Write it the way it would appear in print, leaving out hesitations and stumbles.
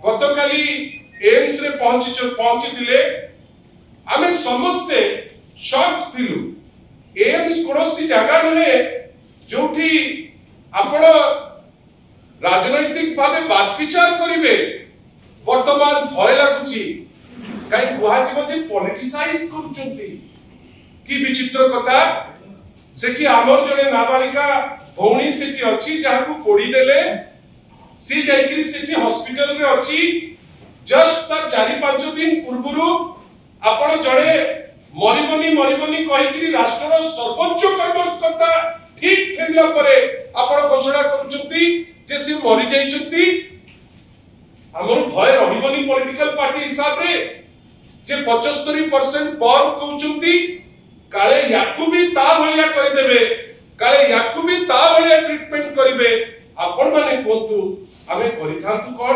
गतकाली AIIMS रे पहुंची आमे समस्ते शॉक थिलु। एम्स कोनोसी जगह नुहे जोठी आपण राजनैतिक भावे बाचविचार करिवे। वर्तमान भय लागुची काई कुहाजिबो जे पॉलिटिसाइज करूचंती। कि विचित्र कथा सेठी आमर जने नाबालिका भौणी सेठी अछि जाहाकू कोडी देले सी जाइकरी सेठी हॉस्पिटल रे अछि। जस्ट ता 4-5 दिन पूर्वरु आपण जड़े मरिबनी कहिकरी राष्ट्रर सर्वोच्च कर्मकर्ता ठीक फेरला परे आपण घोषणा करूचंती जे से मरि जाइचंती। हमर भय रहिबनी पॉलिटिकल पार्टी हिसाब रे जे 75% बॉम्ब कहउचंती काले याकू भी ता भलिया कर देबे, काले याकू भी ता भलिया ट्रीटमेंट करिवे। आपण माने कोंतु आमे करिथांतु कोन